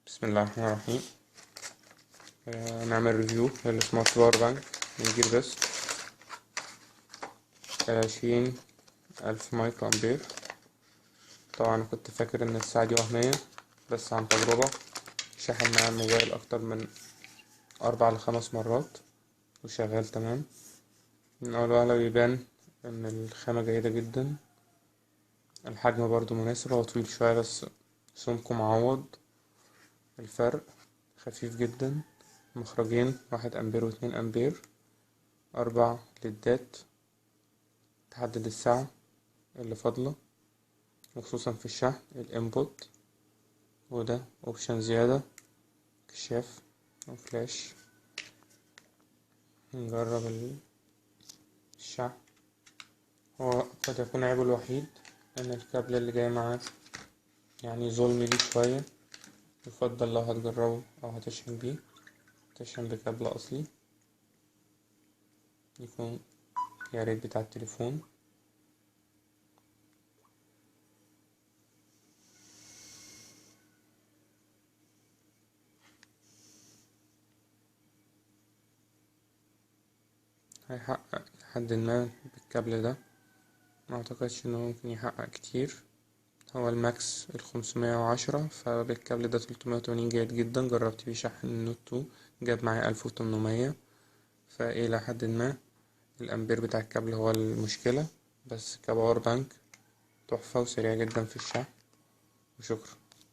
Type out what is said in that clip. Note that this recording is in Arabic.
بسم الله الرحمن الرحيم. نعمل ريفيو للسمارت باور بانك من جير بيست 20,000 مايكرو أمبير. طبعا كنت فاكر إن الساعة دي وهمية، بس عن تجربة شحن معايا الموبايل أكتر من 4 ل5 مرات وشغال تمام. من أول وهلة بيبان إن الخامة جيدة جدا، الحجم برضو مناسب، هو طويل شوية بس سمكه معوض. الفرق خفيف جدا، مخرجين 1 أمبير و2 أمبير، 4 ليدات تحدد الساعة اللي فاضلة، وخصوصا في الشحن الانبوت، وده اوبشن زيادة كشاف او فلاش. نجرب الشحن. هو قد يكون عيبه الوحيد ان الكابل اللي جاي معاه يعني ظلمي ليه شوية، يفضل لو هتجربه او هتشحن بيه تشحن بكابل اصلي، يكون يا ريت بتاع التليفون. هيحقق لحد ما بالكابل ده، معتقدش انه ممكن يحقق كتير. هو الماكس 510، فبالكابل ده 380 جيد جدا. جربت بيه شحن النوت 2 جاب معايا 1800، فإلى حد ما الأمبير بتاع الكابل هو المشكلة، بس كباور بانك تحفة وسريع جدا في الشحن. وشكرا.